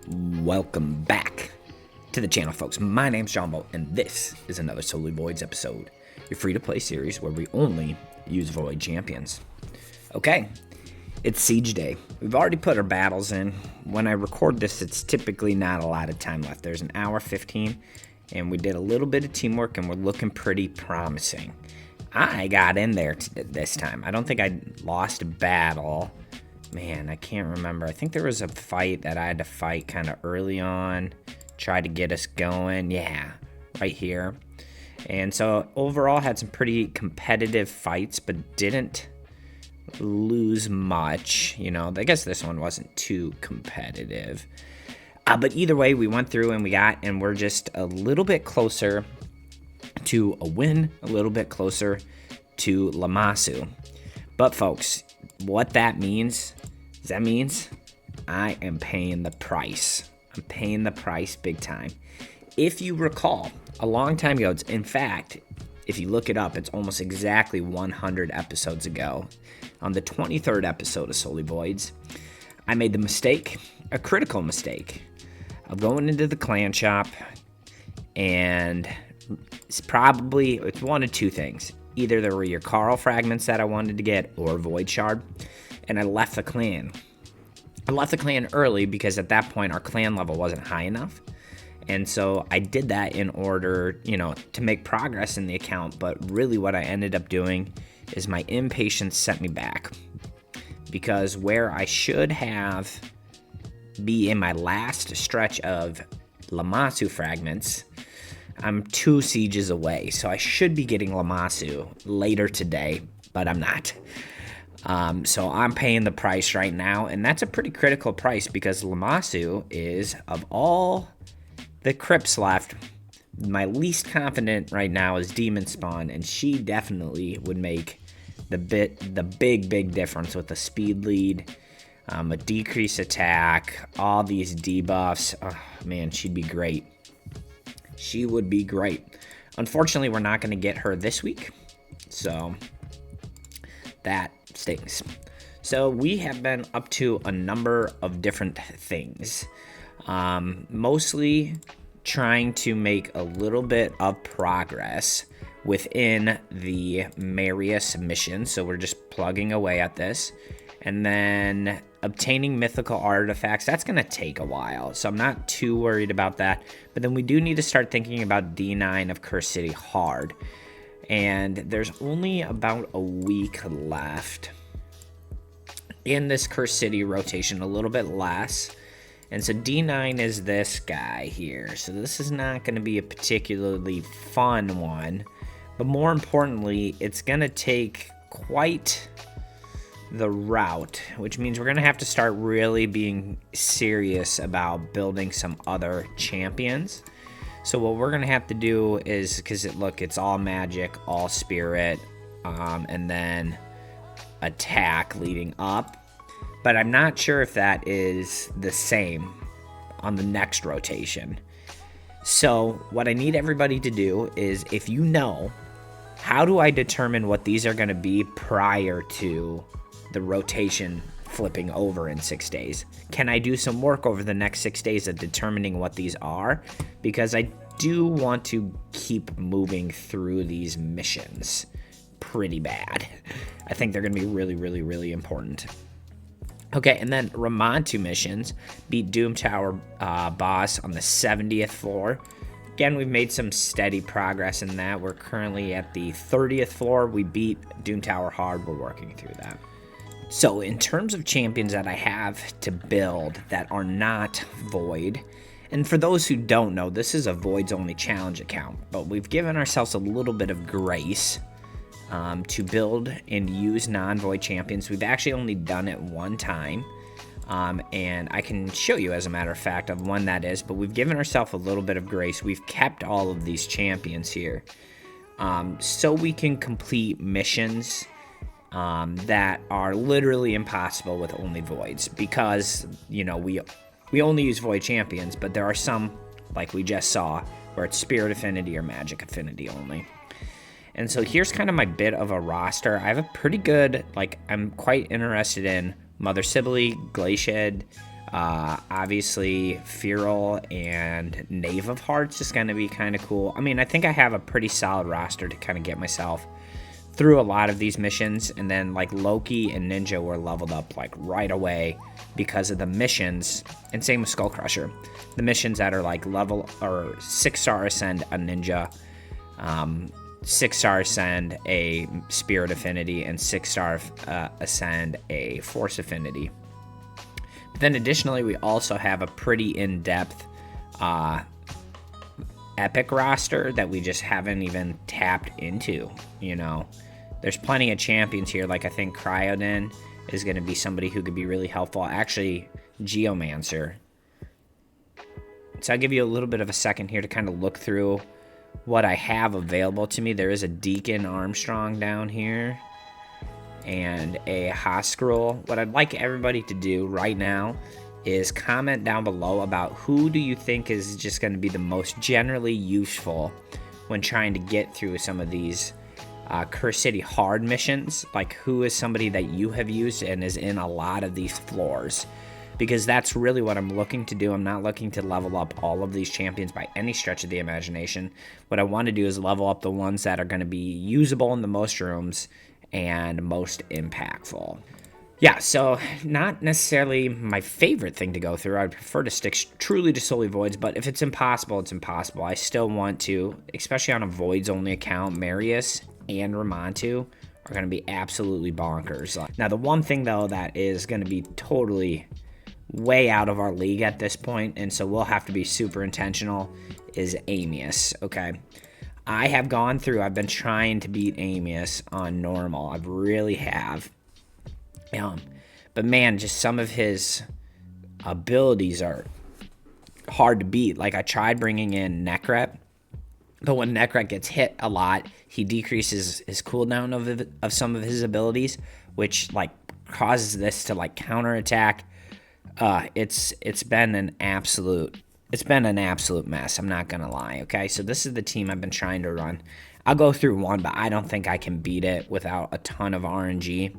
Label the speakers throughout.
Speaker 1: Welcome back to the channel, folks. My name's Jumbo, and this is another Solely Voids episode, your free-to-play series where we only use Void champions. Okay, it's Siege Day. We've already put our battles in. When I record this, it's typically not a lot of time left. There's an hour 15, and we did a little bit of teamwork, and we're looking pretty promising. I got in there this time. I don't think I lost a battle. Man, I can't remember. I think there was a fight that I had to fight kind of early on. Tried to get us going. Yeah, right here. And so overall had some pretty competitive fights, but didn't lose much. You know, I guess this one wasn't too competitive. But either way, we went through and we're just a little bit closer to a win, a little bit closer to Lamsu. But folks, what that means I am paying the price. I'm paying the price big time. If you recall, a long time ago, in fact, if you look it up, it's almost exactly 100 episodes ago. On the 23rd episode of Solely Voids, I made the mistake, a critical mistake, of going into the clan shop, and it's one of two things. Either there were your Carl fragments that I wanted to get, or Void Shard, and I left the clan. I left the clan early because at that point our clan level wasn't high enough. And so I did that in order, to make progress in the account. But really what I ended up doing is my impatience set me back. Because where I should have be in my last stretch of Lamsu fragments, I'm 2 sieges away. So I should be getting Lamsu later today, but I'm not. So I'm paying the price right now, and that's a pretty critical price because Lamsu is, of all the crypts left, my least confident right now is Demon Spawn, and she definitely would make the big difference with the speed lead, a decreased attack, all these debuffs. Oh, man, she'd be great. She would be great. Unfortunately, we're not going to get her this week, so that stings. So we have been up to a number of different things. Mostly trying to make a little bit of progress within the Marius mission. So we're just plugging away at this. And then obtaining mythical artifacts, that's going to take a while. So I'm not too worried about that. But then we do need to start thinking about D9 of Curse City hard. And there's only about a week left in this Curse City rotation, a little bit less. And so D9 is this guy here. So this is not going to be a particularly fun one. But more importantly, it's going to take quite the route, which means we're going to have to start really being serious about building some other champions. So what we're going to have to do is, because it's all magic, all spirit, and then attack leading up. But I'm not sure if that is the same on the next rotation. So what I need everybody to do is, if you know, how do I determine what these are going to be prior to the rotation flipping over in 6 days? Can I do some work over the next 6 days of determining what these are? Because I do want to keep moving through these missions pretty bad. I think they're going to be really important. Okay, and then Ramontu missions. Beat Doom Tower boss on the 70th floor. Again, we've made some steady progress in that. We're currently at the 30th floor. We beat Doom Tower hard. We're working through that. So in terms of champions that I have to build that are not Void, and for those who don't know, this is a Voids only challenge account, but we've given ourselves a little bit of grace to build and use non-Void champions. We've actually only done it one time, and I can show you, as a matter of fact, of when that is, but we've given ourselves a little bit of grace. We've kept all of these champions here so we can complete missions that are literally impossible with only Voids, because, we only use Void champions, but there are some, like we just saw, where it's Spirit Affinity or Magic Affinity only. And so here's kind of my bit of a roster. I have a pretty good, I'm quite interested in Mother Sibylle, Glaciad, Obviously, Feral and Knave of Hearts is going to be kind of cool. I mean, I think I have a pretty solid roster to kind of get myself through a lot of these missions. And then, like, Loki and Ninja were leveled up, like, right away because of the missions. And same with Skull Crusher. The missions that are, like, level or 6-star ascend a Ninja, 6-star ascend a Spirit Affinity, and 6-star ascend a Force Affinity. But then additionally, we also have a pretty in-depth epic roster that we just haven't even tapped into, you know. There's plenty of champions here, like I think Cryodin is going to be somebody who could be really helpful. Actually, Geomancer. So I'll give you a little bit of a second here to kind of look through what I have available to me. There is a Deacon Armstrong down here and a Hoscroll. What I'd like everybody to do right now is comment down below about who do you think is just going to be the most generally useful when trying to get through some of these Curse City hard missions. Like, who is somebody that you have used and is in a lot of these floors, because that's really what I'm looking to do. I'm not looking to level up all of these champions by any stretch of the imagination. What I want to do is level up the ones that are going to be usable in the most rooms and most impactful. Yeah, so not necessarily my favorite thing to go through. I'd prefer to stick truly to solely voids, but if it's impossible, it's impossible. I still want to, especially on a voids only account, Marius and Ramontu are going to be absolutely bonkers. Now, the one thing, though, that is going to be totally way out of our league at this point, and so we'll have to be super intentional, is Amius, okay? I've been trying to beat Amius on normal. I really have. But man, just some of his abilities are hard to beat. Like, I tried bringing in Necret, but when Necret gets hit a lot, he decreases his cooldown of some of his abilities, which, like, causes this to, like, counterattack. It's been an absolute mess. I'm not gonna lie. Okay, so this is the team I've been trying to run. I'll go through one, but I don't think I can beat it without a ton of RNG.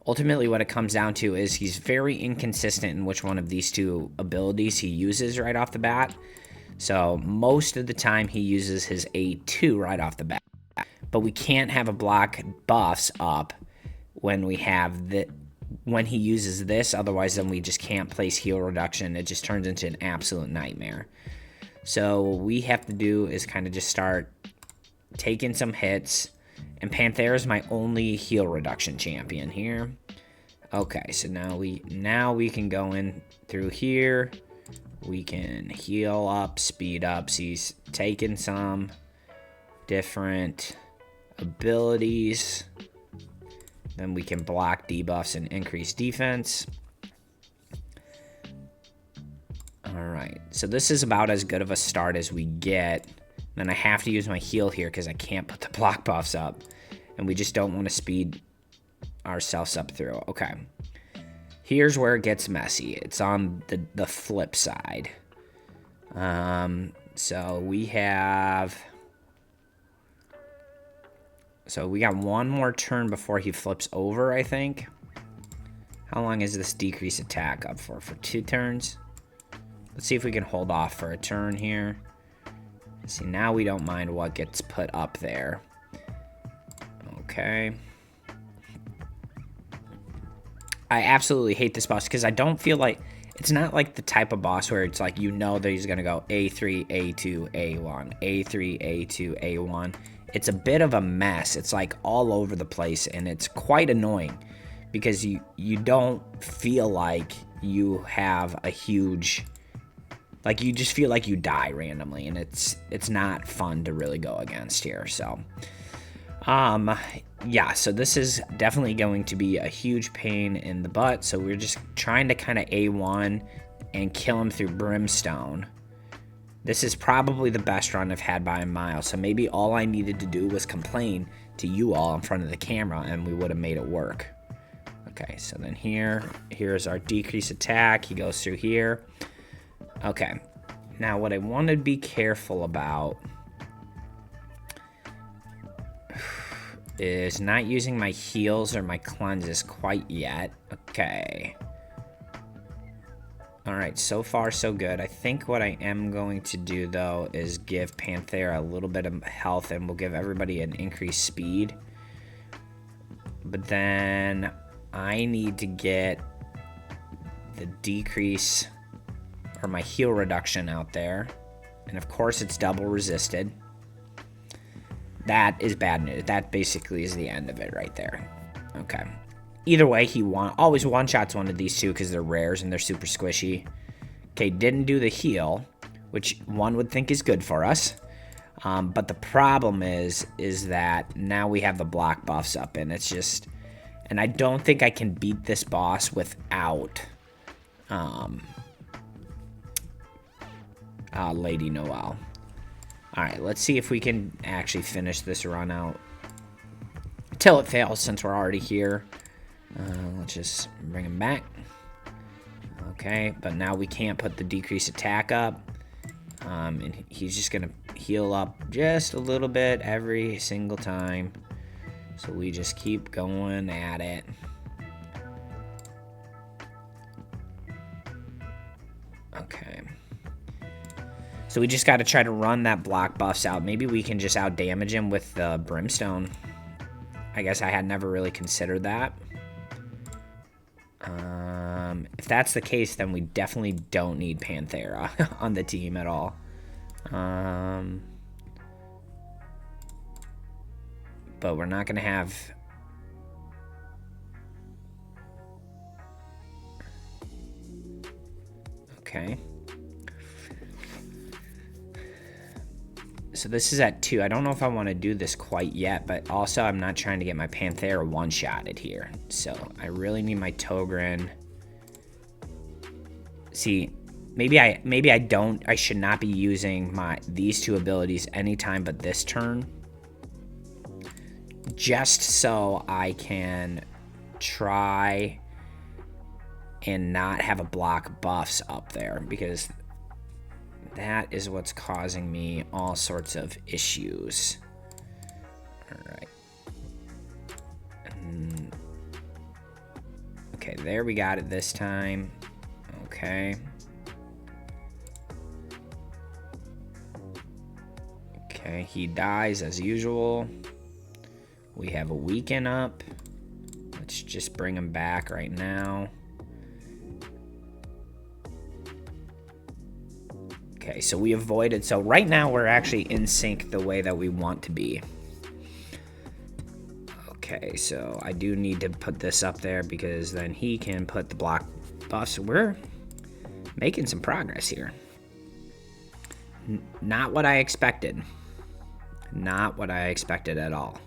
Speaker 1: Ultimately, what it comes down to is he's very inconsistent in which one of these two abilities he uses right off the bat. So most of the time he uses his A2 right off the bat, but we can't have a block buffs up when he uses this. Otherwise, then we just can't place heal reduction. It just turns into an absolute nightmare. So what we have to do is kind of just start taking some hits. And Panthera is my only heal reduction champion here. Okay, so now we can go in through here. We can heal up, speed up. So he's taking some different abilities. Then we can block debuffs and increase defense. Alright, so this is about as good of a start as we get. Then I have to use my heal here because I can't put the block buffs up. And we just don't want to speed ourselves up through. Okay. Here's where it gets messy. It's on the flip side. So we got one more turn before he flips over, I think. How long is this decrease attack up for? For 2 turns? Let's see if we can hold off for a turn here. See, now we don't mind what gets put up there. Okay. I absolutely hate this boss because I don't feel like... It's not like the type of boss where it's like, you know that he's going to go A3, A2, A1, A3, A2, A1. It's a bit of a mess. It's like all over the place, and it's quite annoying because you don't feel like you have a huge... Like, you just feel like you die randomly, and it's not fun to really go against here. So, yeah, so this is definitely going to be a huge pain in the butt. So we're just trying to kind of A1 and kill him through Brimstone. This is probably the best run I've had by a mile. So maybe all I needed to do was complain to you all in front of the camera, and we would have made it work. Okay, so then here's our decrease attack. He goes through here. Okay, now what I want to be careful about is not using my heals or my cleanses quite yet. Okay, Alright, so far so good. I think what I am going to do, though, is give Panthera a little bit of health, and we'll give everybody an increased speed. But then I need to get the decrease, or my heal reduction out there. And of course it's double resisted. That is bad news. That basically is the end of it right there. Okay. Either way, he always one-shots one of these two because they're rares and they're super squishy. Okay, didn't do the heal, which one would think is good for us. But the problem is that now we have the block buffs up, and it's just... And I don't think I can beat this boss without Lady Noelle. Alright, let's see if we can actually finish this run out. Till it fails, since we're already here. Let's just bring him back. Okay, but now we can't put the decreased attack up. And he's just going to heal up just a little bit every single time. So we just keep going at it. Okay. So we just got to try to run that block buffs out. Maybe we can just out-damage him with the Brimstone. I guess I had never really considered that. If that's the case, then we definitely don't need Panthera on the team at all. But we're not going to have... Okay. So this is at 2. I don't know if I want to do this quite yet, but also I'm not trying to get my Panthera one-shotted here. So I really need my Toghren. See, maybe I should not be using these two abilities anytime but this turn. Just so I can try and not have a block buffs up there, because that is what's causing me all sorts of issues. Alright. Okay, there we got it this time. Okay. Okay, he dies as usual. We have a weaken up. Let's just bring him back right now. Okay, so we avoided. So right now we're actually in sync the way that we want to be. Okay, so I do need to put this up there because then he can put the block buffs. We're making some progress here. Not what I expected. Not what I expected at all.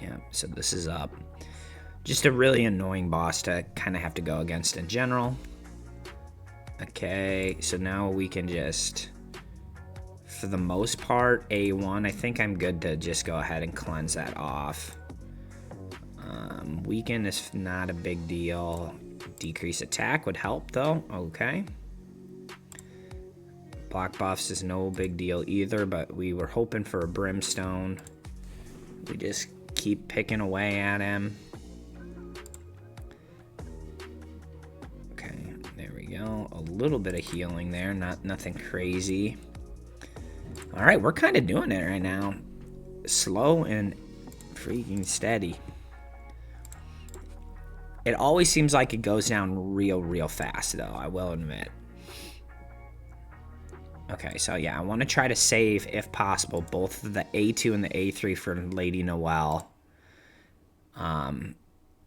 Speaker 1: Yeah, so this is up. Just a really annoying boss to kind of have to go against in general. Okay, so now we can just, for the most part, A1. I think I'm good to just go ahead and cleanse that off. Weaken is not a big deal. Decrease attack would help, though. Okay. Block buffs is no big deal either, but we were hoping for a Brimstone. We just keep picking away at him. Okay, there we go. A little bit of healing there, nothing crazy. All right, we're kind of doing it right now. Slow and freaking steady. It always seems like it goes down real fast, though, I will admit. Okay, so yeah, I want to try to save, if possible, both the A2 and the A3 for Lady Noelle.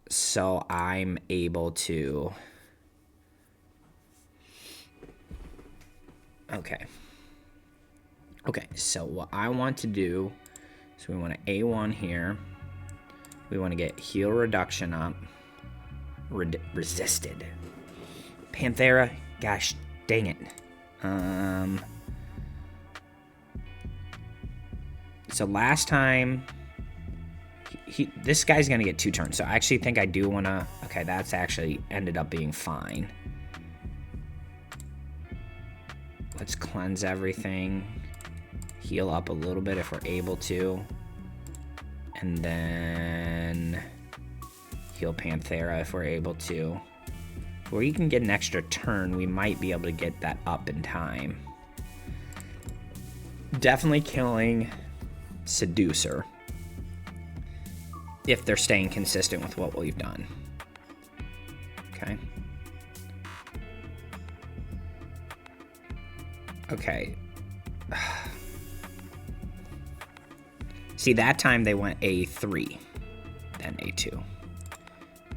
Speaker 1: So I'm able to... Okay. Okay, so what I want to do is we want to A1 here. We want to get heal reduction up. Resisted. Panthera, gosh dang it. So last time, this guy's gonna get 2 turns. So I actually think I do wanna. Okay, that's actually ended up being fine. Let's cleanse everything, heal up a little bit if we're able to, and then heal Panthera if we're able to. If we can get an extra turn, we might be able to get that up in time. Definitely killing Seducer if they're staying consistent with what we've done. Okay. Okay. See, that time they went A3, then A2.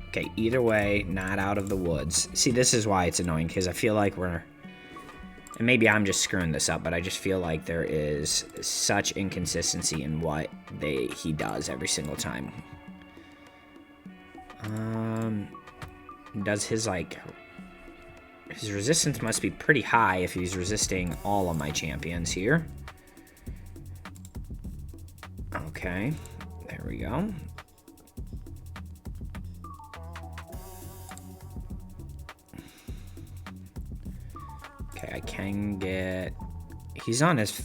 Speaker 1: Okay, either way, not out of the woods. See, this is why it's annoying, because I feel like we're... And maybe I'm just screwing this up, but I just feel like there is such inconsistency in what he does every single time. Does his, like... His resistance must be pretty high if he's resisting all of my champions here. Okay, there we go. Okay, I can get... He's on his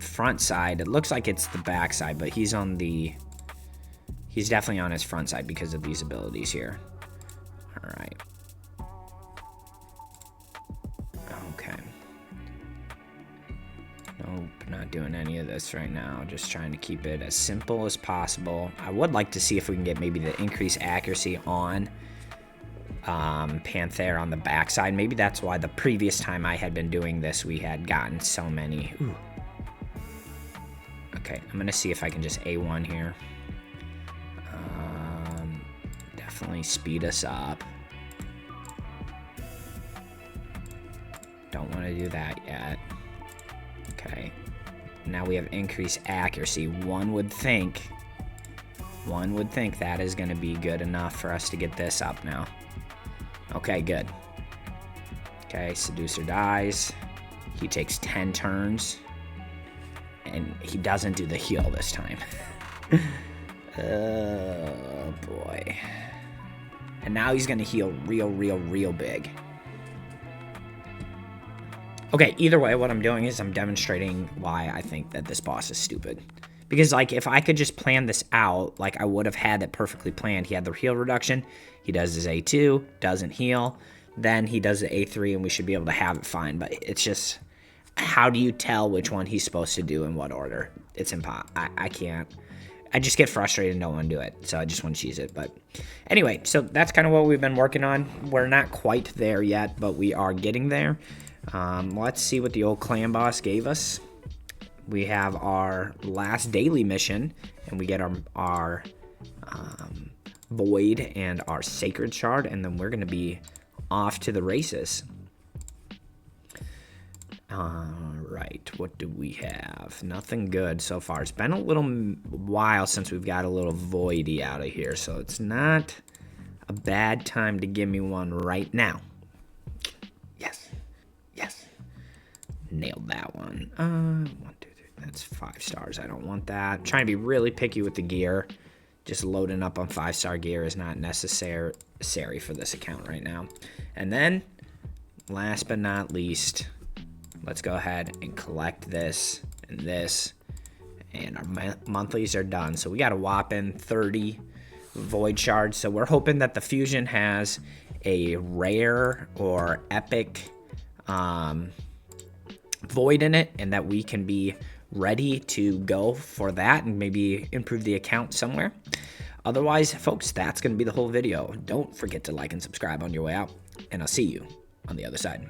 Speaker 1: front side. It looks like it's the back side, but he's on the... He's definitely on his front side because of these abilities here. All right. Okay. Nope, not doing any of this right now. Just trying to keep it as simple as possible. I would like to see if we can get maybe the increased accuracy on Panther on the backside. Maybe that's why the previous time I had been doing this, we had gotten so many. Ooh. Okay, I'm gonna see if I can just A1 here. Definitely speed us up. Don't want to do that yet. Okay, now we have increased accuracy. One would think that is going to be good enough for us to get this up now. Okay, good. Okay, Seducer dies. He takes 10 turns. And he doesn't do the heal this time. Oh, boy. And now he's going to heal real big. Okay, either way, what I'm doing is I'm demonstrating why I think that this boss is stupid. Because, like, if I could just plan this out, like, I would have had it perfectly planned. He had the heal reduction. He does his A2, doesn't heal. Then he does the A3, and we should be able to have it fine. But it's just, how do you tell which one he's supposed to do in what order? It's impossible. I can't. I just get frustrated and don't want to do it. So I just want to cheese it. But anyway, so that's kind of what we've been working on. We're not quite there yet, but we are getting there. Let's see what the old clan boss gave us. We have our last daily mission, and we get our void and our sacred shard, and then we're going to be off to the races. Right, what do we have? Nothing good so far. It's been a little while since we've got a little voidy out of here, so it's not a bad time to give me one right now. Yes. Nailed that one. 1, 2, 3. That's 5 stars. I don't want that. I'm trying to be really picky with the gear. Just loading up on 5-star gear is not necessary for this account right now. And then, last but not least, let's go ahead and collect this and this. And our monthlies are done. So we got a whopping 30 void shards. So we're hoping that the fusion has a rare or epic void in it, and that we can be ready to go for that and maybe improve the account somewhere. Otherwise, folks, that's going to be the whole video. Don't forget to like and subscribe on your way out, and I'll see you on the other side.